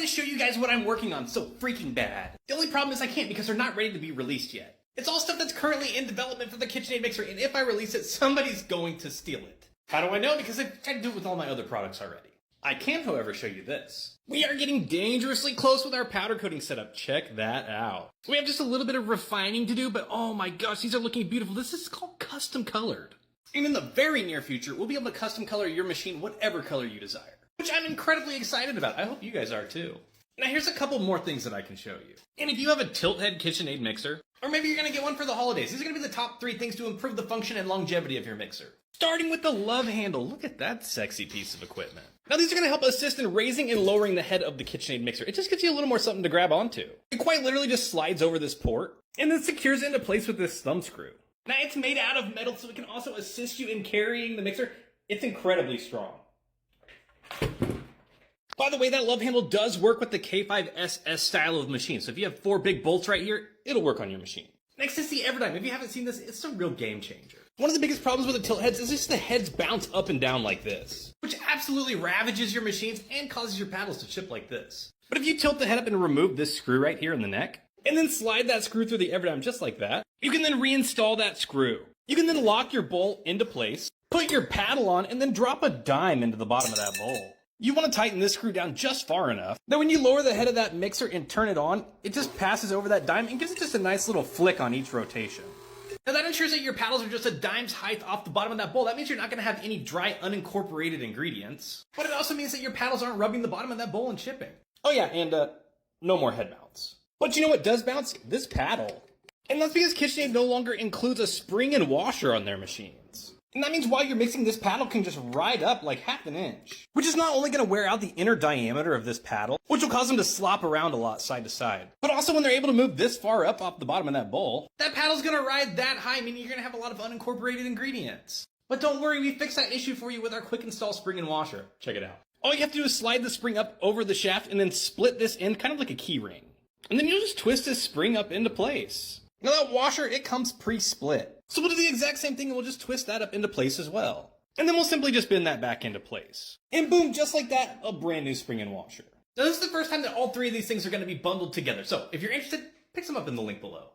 to show you guys what I'm working on so freaking bad. The only problem is I can't because they're not ready to be released yet. It's all stuff that's currently in development for the KitchenAid mixer, and if I release it, somebody's going to steal it. How do I know? Because I've tried to do it with all my other products already. I can, however, show you this. We are getting dangerously close with our powder coating setup. Check that out. We have just a little bit of refining to do, but oh my gosh, these are looking beautiful. This is called custom colored. And in the very near future, we'll be able to custom color your machine whatever color you desire, which I'm incredibly excited about. I hope you guys are too. Now here's a couple more things that I can show you. And if you have a tilt head KitchenAid mixer, or maybe you're gonna get one for the holidays, these are gonna be the top 3 things to improve the function and longevity of your mixer. Starting with the love handle. Look at that sexy piece of equipment. Now these are gonna help assist in raising and lowering the head of the KitchenAid mixer. It just gives you a little more something to grab onto. It quite literally just slides over this port, and then secures it into place with this thumb screw. Now it's made out of metal, so it can also assist you in carrying the mixer. It's incredibly strong. By the way, that love handle does work with the K5SS style of machine, so if you have 4 big bolts right here, it'll work on your machine. Next is the Everdyne. If you haven't seen this, it's a real game changer. One of the biggest problems with the tilt heads is just the heads bounce up and down like this, which absolutely ravages your machines and causes your paddles to chip like this. But if you tilt the head up and remove this screw right here in the neck, and then slide that screw through the Everdyne just like that, you can then reinstall that screw. You can then lock your bowl into place, put your paddle on, and then drop a dime into the bottom of that bowl. You want to tighten this screw down just far enough that when you lower the head of that mixer and turn it on, it just passes over that dime and gives it just a nice little flick on each rotation. Now that ensures that your paddles are just a dime's height off the bottom of that bowl. That means you're not going to have any dry, unincorporated ingredients. But it also means that your paddles aren't rubbing the bottom of that bowl and chipping. Oh yeah, and no more head mounts. But you know what does bounce? This paddle. And that's because KitchenAid no longer includes a spring and washer on their machines. And that means while you're mixing, this paddle can just ride up like half an inch, which is not only going to wear out the inner diameter of this paddle, which will cause them to slop around a lot side to side, but also when they're able to move this far up off the bottom of that bowl, that paddle's going to ride that high, meaning you're going to have a lot of unincorporated ingredients. But don't worry, we fixed that issue for you with our quick install spring and washer. Check it out. All you have to do is slide the spring up over the shaft and then split this end kind of like a key ring. And then you'll just twist this spring up into place. Now that washer, it comes pre-split. So we'll do the exact same thing and we'll just twist that up into place as well. And then we'll simply just bend that back into place. And boom, just like that, a brand new spring and washer. Now this is the first time that all 3 of these things are going to be bundled together. So if you're interested, pick some up in the link below.